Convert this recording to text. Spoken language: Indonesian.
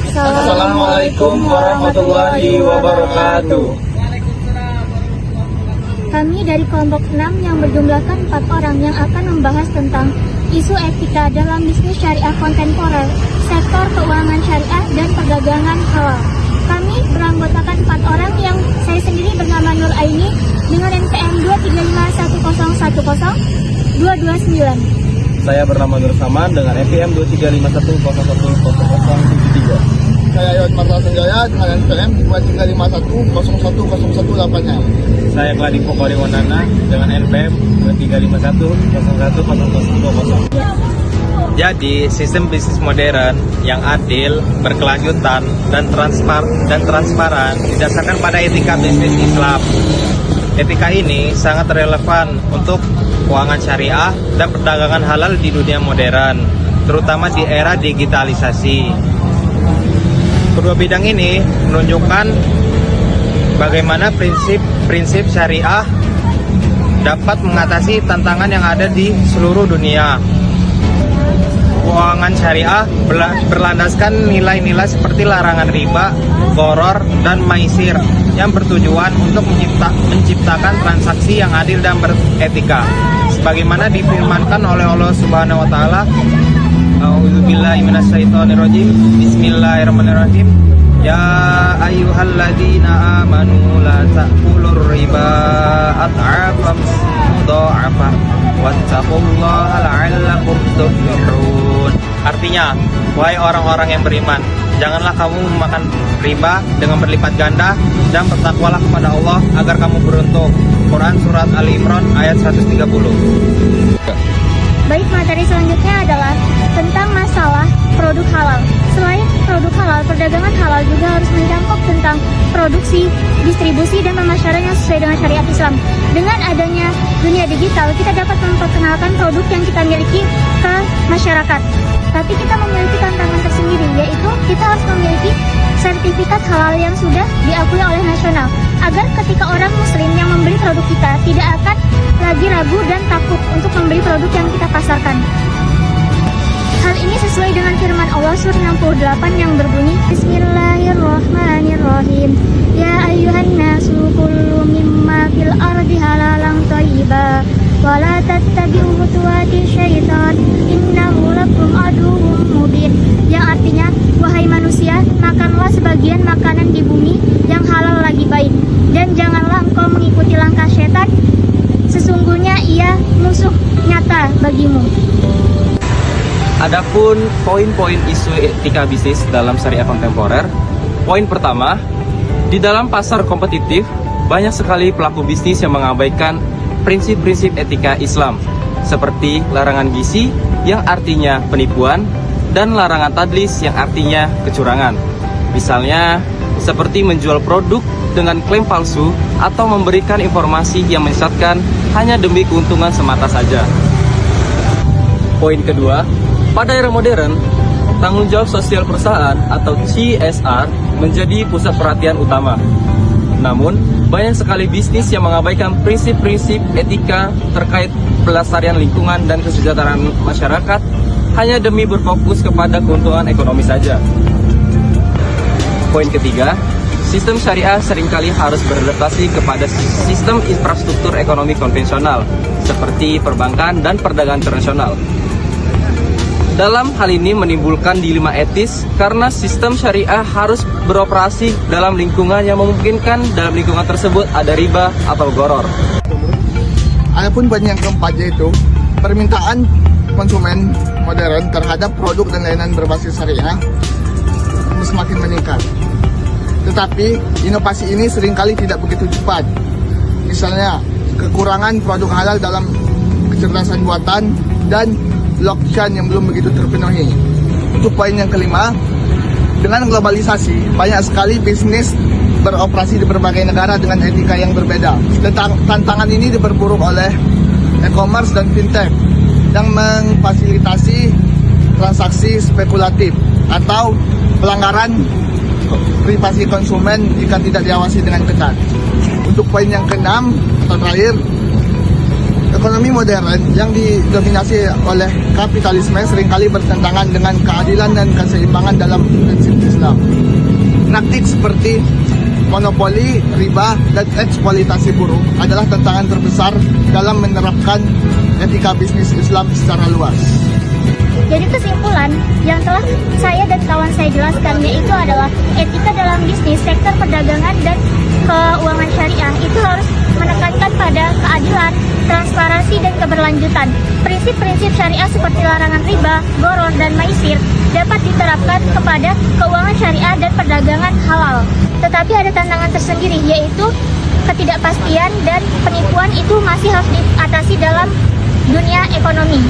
Assalamualaikum warahmatullahi wabarakatuh. Kami dari kelompok 6 yang berjumlahkan 4 orang yang akan membahas tentang isu etika dalam bisnis syariah kontemporer, sektor keuangan syariah, dan perdagangan halal. Kami beranggotakan 4 orang yang saya sendiri bernama Nur Aini dengan NPM 235100229. Saya bernama Nur Saman dengan NPM 235101073. Saya Yod Marta Sanjaya dengan NPM 2351010186. Saya Kladi Pokori Wanana dengan NPM 2351011010. Jadi, sistem bisnis modern yang adil, berkelanjutan, dan transparan didasarkan pada etika bisnis Islam. Etika ini sangat relevan untuk keuangan syariah dan perdagangan halal di dunia modern, terutama di era digitalisasi. Kedua bidang ini menunjukkan bagaimana prinsip syariah dapat mengatasi tantangan yang ada di seluruh dunia. Keuangan syariah berlandaskan nilai-nilai seperti larangan riba, gharar, dan maisir yang bertujuan untuk menciptakan transaksi yang adil dan beretika. Sebagaimana difirmankan oleh Allah Subhanahu wa taala, A'udzubillahi minasyaitonirrajim. Bismillahirrahmanirrahim. Ya ayyuhalladzina amanu la ta'kulur riba ad'afan mudha'afah wattaqullaha la'allakum tuflihun. Artinya, wahai orang-orang yang beriman, janganlah kamu memakan riba dengan berlipat ganda, dan bertakwalah kepada Allah agar kamu beruntung. Quran Surat Ali Imran ayat 130. Baik, materi selanjutnya adalah tentang masalah produk halal. Selain produk halal, perdagangan halal juga harus menyangkut tentang produksi, distribusi, dan pemasarannya sesuai dengan syariat Islam. Dengan adanya dunia digital, kita dapat memperkenalkan produk yang kita miliki ke masyarakat. Tapi kita memiliki tantangan tersendiri, yaitu kita harus memiliki sertifikat halal yang sudah diakui oleh nasional, agar ketika orang muslim yang membeli produk kita tidak akan lagi ragu dan takut untuk membeli produk yang kita pasarkan. Hal ini sesuai dengan firman Allah surah 68 yang berbunyi, Bismillahirrahmanirrahim. Ya ayyuhan nasu kullu mimma fil ardi halalan thayyiba wa la tattabi'u khutuwati syaitan innahu lakum aduwwum mubin. Yang artinya, wahai manusia, makanlah sebagian makanan di bumi yang halal lagi baik, dan janganlah engkau mengikuti langkah setan, sesungguhnya ia musuh nyata bagimu. Adapun poin-poin isu etika bisnis dalam syariah kontemporer. Poin pertama, di dalam pasar kompetitif, banyak sekali pelaku bisnis yang mengabaikan prinsip-prinsip etika Islam, seperti larangan gizi yang artinya penipuan, dan larangan tadlis yang artinya kecurangan. Misalnya, seperti menjual produk dengan klaim palsu atau memberikan informasi yang menyesatkan hanya demi keuntungan semata saja. Poin kedua, pada era modern, tanggung jawab sosial perusahaan atau CSR menjadi pusat perhatian utama. Namun, banyak sekali bisnis yang mengabaikan prinsip-prinsip etika terkait pelestarian lingkungan dan kesejahteraan masyarakat hanya demi berfokus kepada keuntungan ekonomi saja. Poin ketiga, sistem syariah seringkali harus beradaptasi kepada sistem infrastruktur ekonomi konvensional seperti perbankan dan perdagangan internasional. Dalam hal ini menimbulkan dilema etis karena sistem syariah harus beroperasi dalam lingkungan yang memungkinkan dalam lingkungan tersebut ada riba atau gharar. Adapun poin yang keempat, yaitu permintaan konsumen modern terhadap produk dan layanan berbasis syariah semakin meningkat. Tetapi inovasi ini seringkali tidak begitu cepat. Misalnya, kekurangan produk halal dalam kecerdasan buatan dan blockchain yang belum begitu terpenuhi. Untuk poin yang kelima, dengan globalisasi, banyak sekali bisnis beroperasi di berbagai negara dengan etika yang berbeda. Tantangan ini diperburuk oleh e-commerce dan fintech yang memfasilitasi transaksi spekulatif atau pelanggaran privasi konsumen jika tidak diawasi dengan ketat. Untuk poin yang keenam atau terakhir, Ekonomi modern yang didominasi oleh kapitalisme seringkali bertentangan dengan keadilan dan keseimbangan dalam prinsip Islam. Praktik seperti monopoli, riba, dan eksploitasi buruh adalah tantangan terbesar dalam menerapkan etika bisnis Islam secara luas. Jadi kesimpulan yang telah saya dan kawan saya jelaskan yaitu adalah etika dalam bisnis, sektor perdagangan dan keuangan syariah itu harus menekankan pada keadilan, transparansi dan keberlanjutan. Prinsip-prinsip syariah seperti larangan riba, gharar dan maisir dapat diterapkan kepada keuangan syariah dan perdagangan halal. Tetapi ada tantangan tersendiri yaitu ketidakpastian dan penipuan itu masih harus diatasi dalam dunia ekonomi.